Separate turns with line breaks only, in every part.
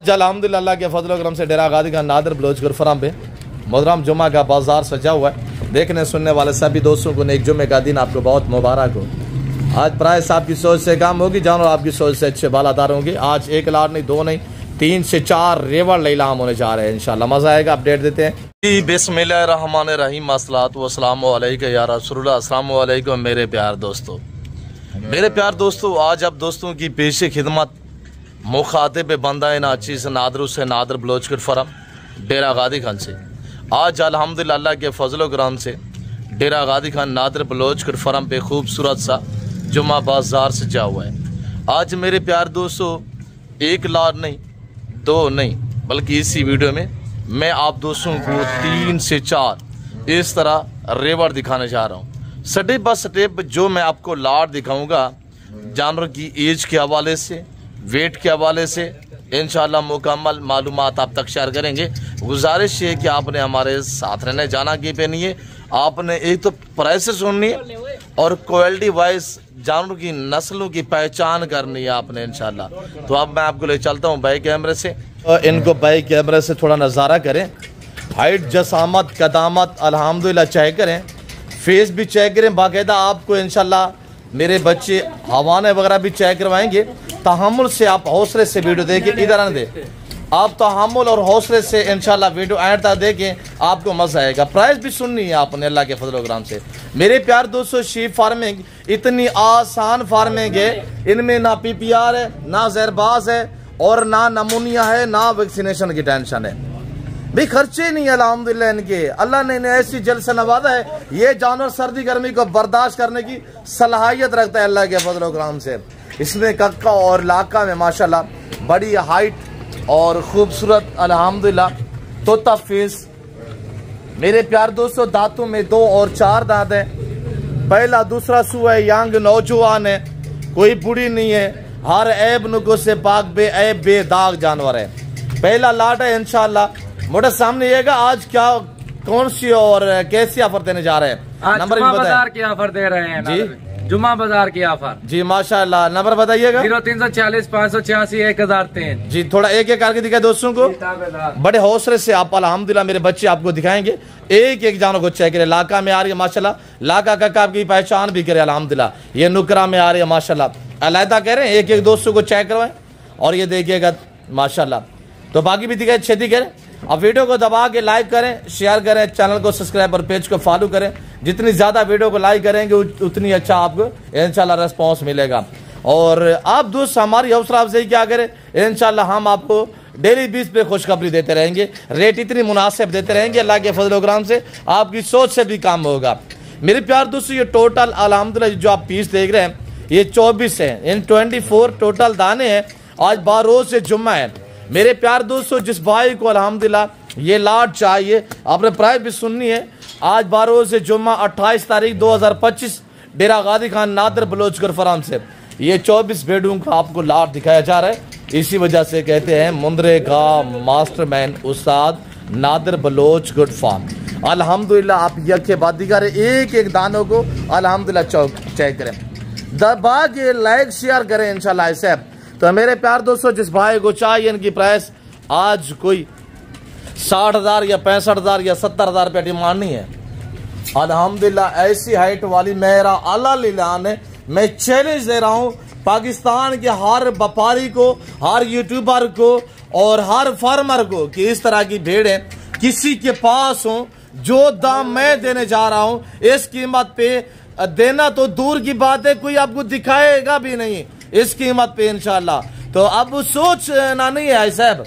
अल्हम्दुलिल्लाह के फजल करम से डेरा गादी का नादर बलोच गुरफराम पे मोहतरम जुमा का बाजार सजा हुआ है। देखने सुनने वाले सभी दोस्तों को नेक जुमे का दिन आपको बहुत मुबारक हो। आज प्राइस आपकी सोच से कम होगी, जानो आपकी सोच से अच्छे बालादार होंगे। आज 1 लाख नहीं, 2 नहीं, 3 से 4 रेवड़ लीलाम होने जा रहे हैं। इंशाल्लाह मजा आएगा। अपडेट देते हैं जी। बिस्मिल्लाहिर्रहमानिर्रहीम, अस्सलातु वस्सलामु अलैका या रसूलल्लाह। अस्सलामु अलैकुम मेरे प्यार दोस्तों, आज अब दोस्तों की पेशे खिदमत मुखातिब बंदा नाचीज नादर से नादर बलोच फरम डेरा गादी खान से आज अल्हम्दुलिल्लाह के फजलो करम से डेरा गादी खान नादर बलोच फरम पे खूबसूरत सा जुमा बाजार सजा हुआ है। आज मेरे प्यार दोस्तों 1 लाख नहीं, 2 नहीं, बल्कि इसी वीडियो में मैं आप दोस्तों को 3 से 4 इस तरह रेवड़ दिखाने जा रहा हूँ। स्टेप बाय स्टेप जो मैं आपको लाट दिखाऊंगा जानवर की एज के हवाले से, वेट के हवाले से इंशाल्लाह मुकम्मल मालूमात आप तक शेयर करेंगे। गुजारिश ये कि आपने हमारे साथ रहने जाना की पे नहीं है, आपने एक तो प्राइस सुननी है और क्वालिटी वाइज जानवर की नस्लों की पहचान करनी है आपने इंशाल्लाह। तो अब मैं आपको ले चलता हूँ बाई कैमरे से। इनको बाई कैमरे से थोड़ा नज़ारा करें। हाइट, जसामत, कदामत अल्हम्दुलिल्लाह चेक करें, फेस भी चेक करें बाकायदा। आपको इंशाल्लाह मेरे बच्चे हवाने वगैरह भी चेक करवाएंगे। तहम्मुल से आप हौसले से वीडियो देखें, इधर आने दे। आप तहम्मुल और हौसले से इंशाल्लाह वीडियो एंड तक देखें, आपको मजा आएगा। प्राइस भी सुननी है आपने अल्लाह के फजल करम से। मेरे प्यार दोस्तों, शीप फार्मिंग इतनी आसान फार्मिंग है, इनमें ना PPR है, ना जहरबाज है और ना नमूनिया है, ना वैक्सीनेशन की टेंशन है। भी खर्चे नहीं अल्हम्दुलिल्लाह इनके। अल्लाह ने इन्हें ऐसी जल से नवाजा है, ये जानवर सर्दी गर्मी को बर्दाश्त करने की सलाहियत रखता है अल्लाह के फजल करम से। इसमें कक्का और लाका में माशाल्लाह बड़ी हाइट और खूबसूरत अल्हम्दुलिल्लाह तोता फेस। मेरे प्यार दोस्तों, दांतों में 2 और 4 दांत है। पहला दूसरा सू है, यंग नौजवान है, कोई बूढ़ी नहीं है, हर ऐब नुको से पाक बेऐब बेदाग जानवर है। पहला लाट है इंशाल्लाह। मोटे सामने येगा आज क्या कौन सी और कैसी ऑफर देने जा रहे हैं? नंबर
जुमा बाजार की ऑफर दे रहे हैं जी, जुमा बाजार की ऑफर
जी माशाल्लाह। नंबर बताइएगा।
0340 586 1003
जी। थोड़ा एक एक करके दिखाए दोस्तों को, बड़े हौसले से आप अल्हम्दुलिल्लाह मेरे बच्चे आपको दिखाएंगे। एक एक जानवर को चेक करें। लाका में आ रही है माशाल्लाह, लाका का आपकी पहचान भी करे अल्हम्दुलिल्लाह। ये नुकरा में आ रही है माशाल्लाह, अलहदा कह रहे हैं। एक एक दोस्तों को चेक करवाएं और ये देखिएगा माशाल्लाह। तो बाकी भी दिखाए, छेती करें। अब वीडियो को दबा के लाइक करें, शेयर करें, चैनल को सब्सक्राइब और पेज को फॉलो करें। जितनी ज़्यादा वीडियो को लाइक करेंगे उतनी अच्छा आपको इंशाल्लाह रेस्पॉन्स मिलेगा। और आप दोस्त हमारी हौसला अफजाई क्या करें, इंशाल्लाह हम आपको डेली बेस पे खुशखबरी देते रहेंगे। रेट इतनी मुनासिब देते रहेंगे, अल्लाह के फजल करम से आपकी सोच से भी काम होगा। मेरे प्यार दोस्तों, ये टोटल अल्हम्दुलिल्लाह जो आप पीस देख रहे हैं ये 24 है, इन 24 टोटल दाने हैं। आज 12 रोज से जुम्मा है। मेरे प्यार दोस्तों, जिस भाई को अल्हम्दुलिल्लाह ये लाट चाहिए, आपने प्राइस भी सुननी है। आज 12 से जुम्मा 28 तारीख 2025 डेरा गादी खान नादर बलोच फराम से ये 24 बेडरूम का आपको लाट दिखाया जा रहा है। इसी वजह से कहते हैं मुंद्रे का मास्टरमैन उस्ताद नादर बलोच गुड फार्म। अल्हम्दुलिल्लाह आप यके बादी करें, एक एक दानों को अल्हम्दुलिल्लाह चेक करें, दबा के लाइक शेयर करें इंशाल्लाह ऐसे। तो मेरे प्यार दोस्तों, जिस भाई को चाहिए इनकी प्राइस आज कोई 60,000 या 65,000 या 70,000 रुपया डिमांड नहीं है। अल्हम्दुलिल्लाह ऐसी हाइट वाली मेरा अल्लाह लीलान है। मैं चैलेंज दे रहा हूँ पाकिस्तान के हर व्यापारी को, हर यूट्यूबर को और हर फार्मर को कि इस तरह की भेड़ें किसी के पास हो। जो दाम मैं देने जा रहा हूँ इस कीमत पे देना तो दूर की बात है, कोई आपको दिखाएगा भी नहीं इस कीमत पे इंशाल्लाह। तो अब सोचना नहीं है साहब,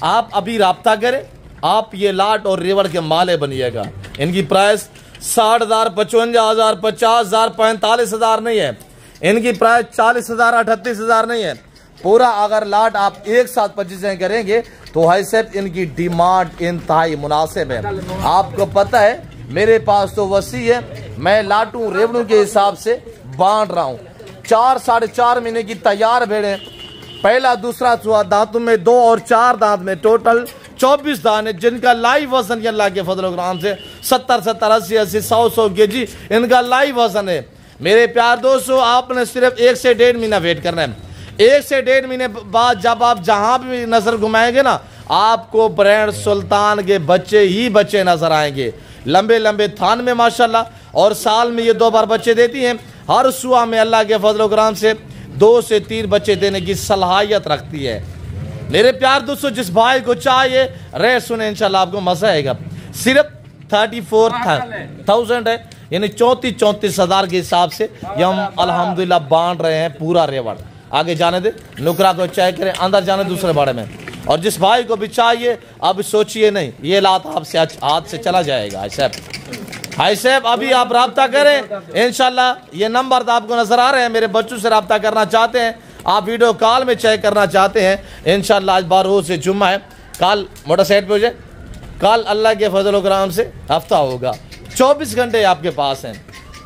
आप अभी राब्ता करें, आप ये लाट और रेवड़ के माले बनिएगा। इनकी प्राइस 60,000, 55,000, 50,000, 45,000 नहीं है। इनकी प्राइस 40,000, 38,000 नहीं है। पूरा अगर लाट आप एक साथ परचेज करेंगे तो है साहब इनकी डिमांड इंतहाई मुनासिब है। आपको पता है मेरे पास तो वसी है, मैं लाटू रेवड़ू के हिसाब से बांट रहा हूँ। 4 साढ़े 4 महीने की तैयार भेड़ें, पहला दूसरा चूहा, दांतों में 2 और 4 दांत में टोटल 24 दाने, जिनका लाइव वजन अल्लाह के फजल करम से 70, 80, 80, 100 केजी इनका लाइव वजन है। मेरे प्यार दोस्तों, आपने सिर्फ 1 से 1.5 महीना वेट करना है। 1 से 1.5 महीने बाद जब आप जहां भी नजर घुमाएंगे ना, आपको ब्रांड सुल्तान के बच्चे ही बच्चे नजर आएंगे, लंबे लंबे थान में माशाल्लाह। और साल में ये 2 बार बच्चे देती हैं। हर सुबह में अल्लाह के फजल कराम से 2 से 3 बच्चे देने की सलाहियत रखती है। मेरे प्यार दोस्तों, जिस भाई को चाहिए रे सुने, इंशाल्लाह आपको मजा आएगा। सिर्फ 34,000 है, यानी 34 हज़ार के हिसाब से ये हम अल्हम्दुलिल्लाह बांट रहे हैं पूरा रेवड़। आगे जाने दे, नुकरा को चेक करें, अंदर जाने दूसरे बाड़े में। और जिस भाई को भी चाहिए अब सोचिए नहीं, ये लात आपसे हाथ से चला जाएगा। हाई साहब अभी आप रब्ता करें इंशाल्लाह। ये नंबर तो आपको नजर आ रहे हैं। मेरे बच्चों से रब्ता करना चाहते हैं, आप वीडियो कॉल में चेक करना चाहते हैं इंशाल्लाह। आज 12 से जुम्मा है, कल मोटर साइड पे हो जाए, कल अल्लाह के फजल कराम से हफ्ता होगा। 24 घंटे आपके पास हैं।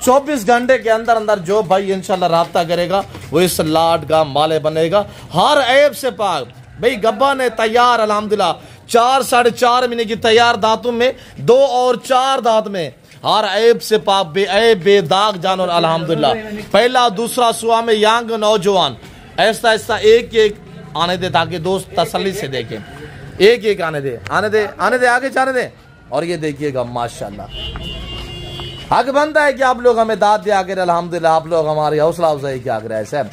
24 घंटे के अंदर अंदर जो भाई इंशाल्लाह रब्ता करेगा वो इस लाट का माले बनेगा, हर ऐब से पाक। भाई गब्बा ने तैयार अल्हम्दुलिल्लाह 4 साढ़े 4 महीने की तैयार दांतों में 2 और 4 दांत में हर ऐब से पाक, बेऐब बेदाग जानवर अल्हम्दुलिल्लाह। पहला दूसरा सुआ में यांग नौजवान, ऐसा ऐसा एक एक आने दे ताकि दोस्त तसल्ली से देखें। एक एक आने दे आगे जाने दे। और ये देखिएगा माशाल्लाह, हक बनता है कि आप लोग हमें दाद दिया करें अल्हम्दुलिल्लाह। आप लोग हमारी हौसला अफजाई क्या करें साहब।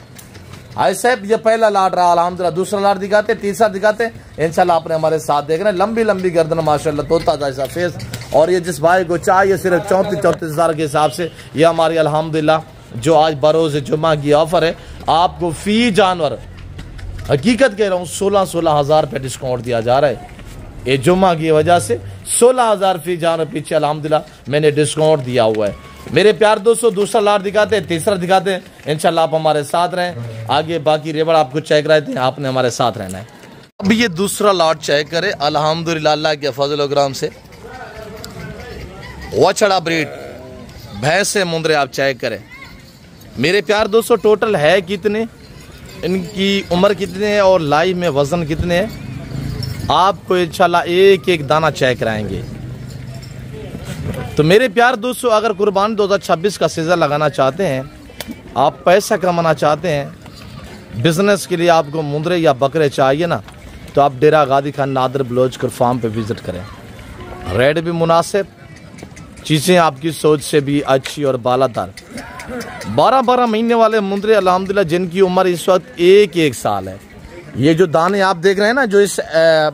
हाय साहब ये पहला लाट रहा अल्हम्दुलिल्लाह, दूसरा लाट दिखाते, तीसरा दिखाते इंशाल्लाह। आपने हमारे साथ देख रहे हैं, लंबी लंबी गर्दन माशाल्लाह, तोता जैसा फेस। और ये जिस भाई को चाहिए सिर्फ 34 हज़ार के हिसाब से ये हमारी अल्हम्दुलिल्लाह जो आज बरोज़ जुम्मा की ऑफर है। आपको फी जानवर हकीकत कह रहा हूँ 16 हज़ार रुपये डिस्काउंट दिया जा रहा है। ये जुम्मा की वजह से 16 हज़ार फी जानवर पीछे अल्हम्दुलिल्लाह मैंने डिस्काउंट दिया हुआ है। मेरे प्यार दोस्तों दूसरा लाट दिखाते हैं, तीसरा दिखाते हैं इंशाल्लाह। आप हमारे साथ रहें, आगे बाकी रेवड़ आपको चेक कराते हैं, आपने हमारे साथ रहना है। अब ये दूसरा लाट चेक करें अल्हम्दुलिल्लाह अल्लाह के फजल कराम से। वछड़ा ब्रीड भैंस मुंदरे आप चेक करें। मेरे प्यार दोस्तों टोटल है कितने, इनकी उम्र कितनी है और लाइव में वजन कितने हैं, आपको इंशाल्लाह एक एक दाना चेक कराएंगे। तो मेरे प्यार दोस्तों अगर कुर्बानी 2026 का सीजन लगाना चाहते हैं, आप पैसा कमाना चाहते हैं, बिजनेस के लिए आपको मुंदरे या बकरे चाहिए ना, तो आप डेरा गादी खान नादर बलोचकर फार्म पे विजिट करें। रेट भी मुनासिब, चीज़ें आपकी सोच से भी अच्छी और बालादार। 12 महीने वाले मुंदरे अल्हम्दुलिल्लाह जिनकी उम्र इस वक्त 1 साल है। ये जो दाने आप देख रहे हैं ना जो इस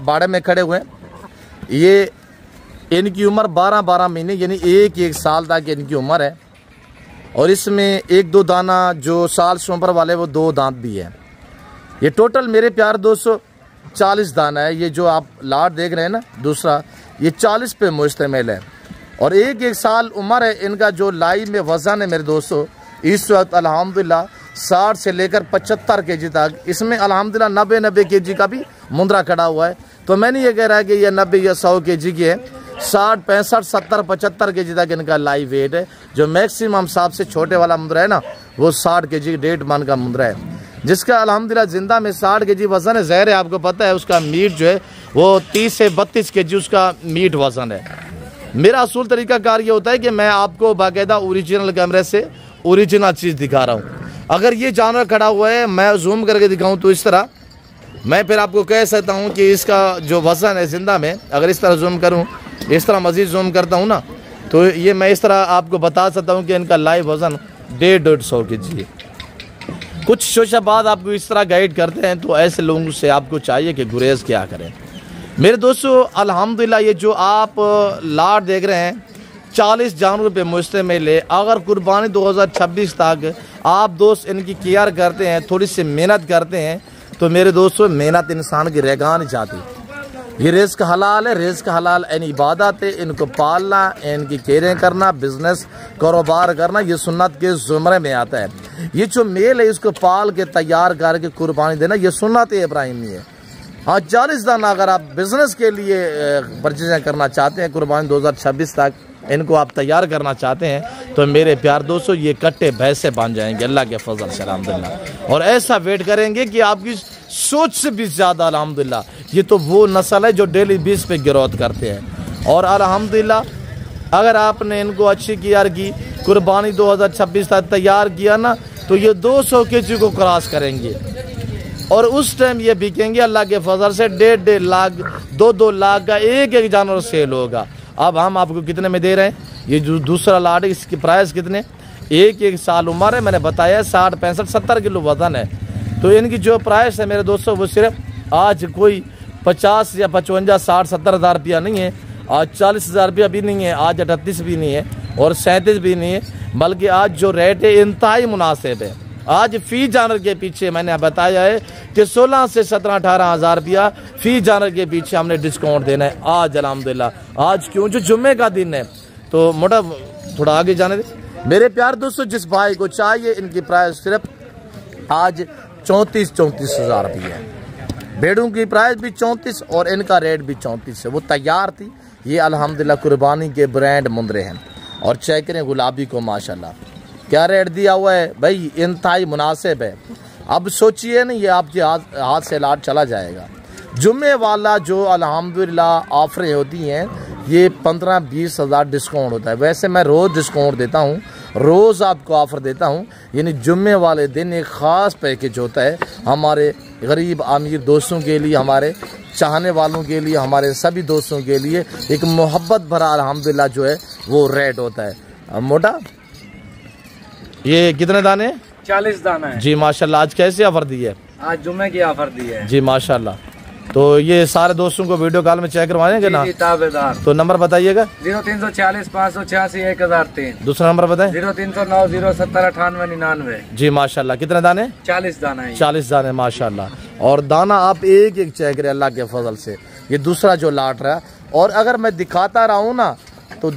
बाड़े में खड़े हुए हैं, ये इनकी उम्र 12 महीने यानी 1 साल तक इनकी उम्र है। और इसमें 1-2 दाना जो साल से ऊपर वाले वो 2 दांत भी है। ये टोटल मेरे प्यार दोस्तों 40 दाना है। ये जो आप लाट देख रहे हैं ना दूसरा, ये 40 पे मुश्तमिल है और 1 साल उम्र है इनका। जो लाइव में वजन है मेरे दोस्तों इस वक्त अल्हम्दुलिल्लाह 60 से लेकर 75 केजी तक, इसमें अल्हम्दुलिल्लाह 90 केजी का भी मुंदरा खड़ा हुआ है। तो मैंने ये कह रहा है कि ये 90 या 100 केजी की है। 60, 65, 70, 75 केजी तक इनका लाइव वेट है। जो मैक्सिमम सबसे छोटे वाला मुंदरा है ना वो 60 केजी 1.5 मन का मुंदरा है, जिसका अल्हम्दुलिल्लाह जिंदा में 60 केजी वजन है। ज़ाहिर है आपको पता है उसका मीट जो है वो 30 से 32 केजी उसका मीट वजन है। मेरा असूल तरीका कार ये होता है कि मैं आपको बाकायदा ओरिजिनल कैमरे से ओरिजिनल चीज़ दिखा रहा हूँ। अगर ये जानवर खड़ा हुआ है मैं जूम करके दिखाऊँ तो इस तरह मैं फिर आपको कह सकता हूँ कि इसका जो वज़न है जिंदा में, अगर इस तरह जूम करूँ, इस तरह मज़ीद जूम करता हूँ ना, तो ये मैं इस तरह आपको बता सकता हूँ कि इनका लाइव वज़न 150 केजी है। कुछ शोशाबाद आपको इस तरह गाइड करते हैं, तो ऐसे लोगों से आपको चाहिए कि गुरेज क्या करें। मेरे दोस्तों अल्हम्दुलिल्लाह ये जो आप लाट देख रहे हैं 40 जानवर पे मुश्तमिल है। अगर कुर्बानी 2026 तक आप दोस्त इनकी केयर करते हैं, थोड़ी सी मेहनत करते हैं, तो मेरे दोस्तों मेहनत इंसान की रेगा नहीं जाती। ये रिस्क हलाल है, रिस्क हलाल इन इबादत है। इनको पालना, इनकी केयरिंग करना, बिजनेस कारोबार करना ये सुन्नत के ज़ुमरे में आता है। ये जो मेल है इसको पाल के तैयार करके कुर्बानी देना ये सुन्नत इब्राहिमी है। हाँ 40 दाना अगर आप बिजनेस के लिए परचेज करना चाहते हैं, कुर्बानी 2026 तक इनको आप तैयार करना चाहते हैं, तो मेरे प्यार दोस्तों ये कट्टे भैंसे बन जाएंगे अल्लाह के फजल से अल्हम्दुलिल्लाह। और ऐसा वेट करेंगे कि आपकी सोच से भी ज़्यादा अल्हम्दुलिल्लाह। ये तो वो नस्ल है जो डेली बेस पे ग्रोथ करते हैं। और अल्हम्दुलिल्लाह अगर आपने इनको अच्छी केयर की, कुर्बानी 2026 तक तैयार किया ना, तो ये 200 केजी को क्रॉस करेंगे। और उस टाइम ये बिकेंगे अल्लाह के फजल से 1.5 लाख 2 लाख का एक जानवर सेल होगा। अब हम आपको कितने में दे रहे हैं? ये जो दूसरा लाट है इसकी प्राइस कितने? एक साल उम्र है, मैंने बताया 60 65 70 किलो वजन है। तो इनकी जो प्राइस है मेरे दोस्तों वो सिर्फ आज कोई 50 या 55 60 70 हज़ार रुपया नहीं है, आज 40 हज़ार रुपया भी नहीं है, आज 38 भी नहीं है और 37 भी नहीं है, बल्कि आज जो रेट है इंतहाई मुनासिब है। आज फी जानवर के पीछे मैंने बताया है कि 16 से 17 18 हज़ार रुपया फी जानवर के पीछे हमने डिस्काउंट देना है आज अल्हम्दुलिल्लाह। आज क्यों? जो जुम्मे का दिन है। तो मोटा थोड़ा आगे जाने दे मेरे प्यार दोस्तों। जिस भाई को चाहिए इनकी प्राइस सिर्फ आज 34 हज़ार रुपये है। भेड़ों की प्राइस भी 34 और इनका रेट भी 34 है। वो तैयार थी। ये अल्हम्दुलिल्लाह कुर्बानी के ब्रांड मुंदरे हैं और चेक करें गुलाबी को माशाल्लाह क्या रेट दिया हुआ है भाई, इंतहाई मुनासिब है। अब सोचिए ना ये आपके हाथ से लाट चला जाएगा। जुम्मे वाला जो अल्हम्दुलिल्लाह ऑफरें होती हैं ये 15-20 हज़ार डिस्काउंट होता है। वैसे मैं रोज़ डिस्काउंट देता हूँ, रोज़ आपको ऑफ़र देता हूँ। यानी जुम्मे वाले दिन एक ख़ास पैकेज होता है हमारे गरीब अमीर दोस्तों के लिए, हमारे चाहने वालों के लिए, हमारे सभी दोस्तों के लिए एक मोहब्बत भरा अल्हम्दुलिल्लाह जो है वो रेट होता है। मोटा ये कितने दाने?
40 दाना है
जी माशाल्लाह। आज कैसे ऑफर दी है?
आज जुम्मे की ऑफर दी है
जी माशाल्लाह। तो ये सारे दोस्तों को वीडियो कॉल में चेक करवाएंगे ना?
ताबेदार।
तो नंबर बताइएगा।
0340 586 1003।
दूसरा नंबर बताएं।
0309 070 98 99।
जी माशाल्लाह। कितने दाने?
40 दाना है।
40 दाने माशाल्लाह। और दाना आप एक एक चेक करें अल्लाह के फजल से। ये दूसरा जो लाट रहा है और अगर मैं दिखाता रहा हूँ ना तो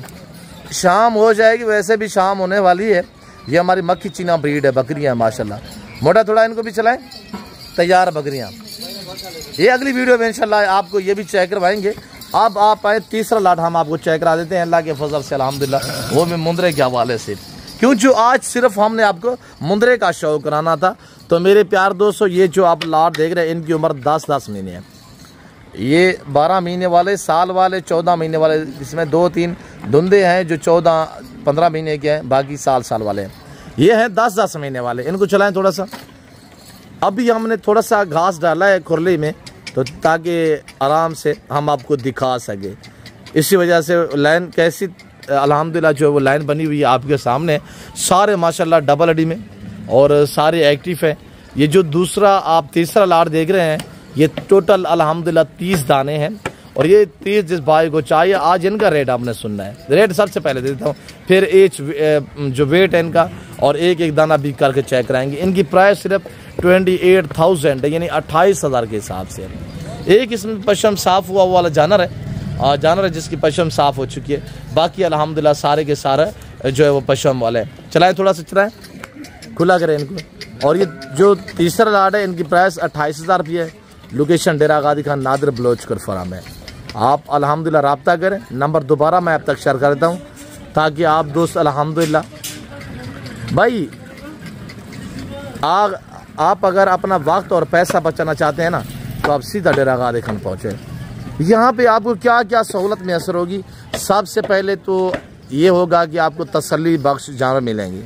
शाम हो जाएगी, वैसे भी शाम होने वाली है। ये हमारी मक्खी चीना ब्रीड है, बकरियाँ हैं माशाल्लाह। मोटा थोड़ा इनको भी चलाएं। तैयार बकरियाँ। ये अगली वीडियो में इंशाल्लाह आपको ये भी चेक करवाएंगे। अब आप आए तीसरा लाट हम आपको चेक करा देते हैं अल्लाह के फजल से अल्हम्दुलिल्लाह, वो भी मुंदरे के हवाले से। क्यों? जो आज सिर्फ हमने आपको मुंदरे का शौक कराना था। तो मेरे प्यार दोस्तों ये जो आप लाट देख रहे हैं इनकी उम्र 10-10 महीने है। ये 12 महीने वाले, साल वाले, 14 महीने वाले, इसमें 2-3 धुंधे हैं जो 14-15 महीने के हैं, बाकी साल वाले हैं। ये हैं 10-10 महीने वाले। इनको चलाएं थोड़ा सा। अभी हमने थोड़ा सा घास डाला है खुरली में तो ताकि आराम से हम आपको दिखा सके। इसी वजह से लाइन कैसी अल्हम्दुलिल्लाह जो है वो लाइन बनी हुई है आपके सामने। सारे माशाल्लाह डबल अडी में और सारे एक्टिव हैं। ये जो दूसरा आप तीसरा लाट देख रहे हैं ये टोटल अल्हम्दुलिल्लाह 30 दाने हैं और ये 30 जिस भाई को चाहिए आज इनका रेट आपने सुनना है। रेट सबसे पहले दे देता हूँ, फिर एज जो वेट है इनका और एक एक दाना भी करके चेक कराएंगे। इनकी प्राइस सिर्फ 28,000 है, यानी 28 हज़ार के हिसाब से। एक इसमें पशम साफ़ हुआ वाला जानवर है जिसकी पशम साफ़ हो चुकी है। बाकी अल्हम्दुलिल्लाह सारे के सारे जो है वो पशम वाले हैं। चलाएँ थोड़ा सा चलाएँ, खुला करें इनको। और ये जो तीसरा लाट है इनकी प्राइस 28 हज़ार रुपये है। लोकेशन डेरा गादी खान नादिर बलोचकर फराम है। आप अल्हम्दुलिल्लाह रब्ता करें। नंबर दोबारा मैं आप तक शेयर कर देता हूँ ताकि आप दोस्त अल्हम्दुलिल्लाह भाई आप अगर अपना वक्त और पैसा बचाना चाहते हैं ना तो आप सीधा डेरा गादी खान पहुँचे। यहाँ पे आपको क्या क्या सहूलत मैसर होगी? सबसे पहले तो ये होगा कि आपको तसल्ली बख्श जानवर मिलेंगे।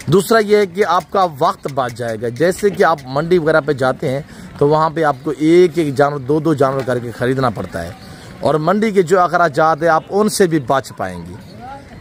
दूसरा ये है कि आपका वक्त बच जाएगा। जैसे कि आप मंडी वगैरह पे जाते हैं तो वहाँ पे आपको एक एक जानवर 2-2 जानवर करके ख़रीदना पड़ता है और मंडी के जो अखराजात है आप उनसे भी बच पाएंगे।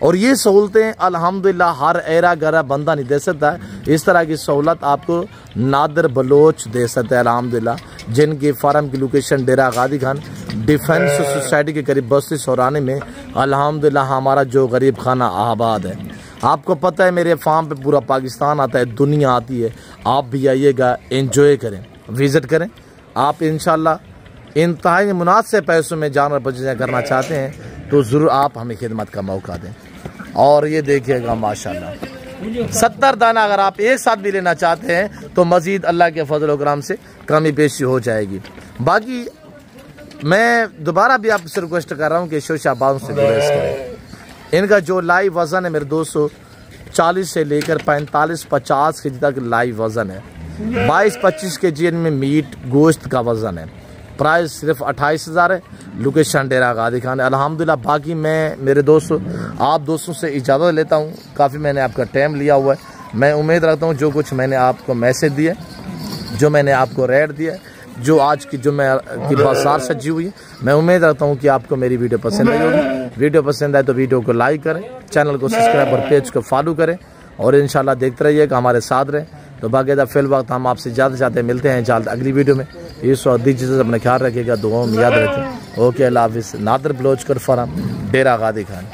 और ये सहूलतें अल्हम्दुलिल्लाह हर एरा गरा बंदा नहीं दे सकता है। इस तरह की सहूलत आपको नादिर बलोच दे सकते हैं अल्हम्दुलिल्लाह, जिनकी फार्म की लोकेशन डेरा गादी खान डिफेंस सोसाइटी के करीब बस्ती सौरानी में अल्हम्दुलिल्लाह हमारा जो गरीब खाना आबाद है। आपको पता है मेरे फार्म पे पूरा पाकिस्तान आता है, दुनिया आती है। आप भी आइएगा, एंजॉय करें, विज़िट करें। आप इंशाल्लाह इंतहाई मुनासिब पैसों में जानवर परचेज करना चाहते हैं तो ज़रूर आप हमें खिदमत का मौका दें। और ये देखिएगा माशाल्लाह 70 दाना अगर आप एक साथ भी लेना चाहते हैं तो मज़ीद अल्लाह के फजल करम से कमी पेशी हो जाएगी। बाकी मैं दोबारा भी आपसे रिक्वेस्ट कर रहा हूँ कि शोशाबाज से गुरेज करें। इनका जो लाइव वज़न है मेरे दोस्तों 40 से लेकर 45-50 के जी तक लाइव वज़न है। 22-25 के जी इनमें मीट गोश्त का वज़न है। प्राइस सिर्फ 28 हज़ार है। लोकेशन डेरा गादी खान है अल्हम्दुलिल्लाह। बाकी मैं मेरे दोस्तों आप दोस्तों से इजाज़त लेता हूँ। काफ़ी मैंने आपका टाइम लिया हुआ है। मैं उम्मीद रखता हूँ जो कुछ मैंने आपको मैसेज दिए जो मैंने आपको रेट दिया, जो आज की जुम्मे की बाजार सजी हुई है। मैं उम्मीद रखता हूँ कि आपको मेरी वीडियो पसंद आई होगी। वीडियो पसंद आए तो वीडियो को लाइक करें, चैनल को सब्सक्राइब और पेज को फॉलो करें और इंशाल्लाह देखते रहिएगा, हमारे साथ रहें। तो बाकायदा फिल वक्त हम आपसे ज़्यादा चाहते मिलते हैं जल्द अगली वीडियो में। इस वक्त दीजिए, अपना ख्याल रखिएगा, दुआओं में याद रखें। ओके, अल्लाह हाफिज़। नादर बलोच कर फराम, डेरा गादी खान।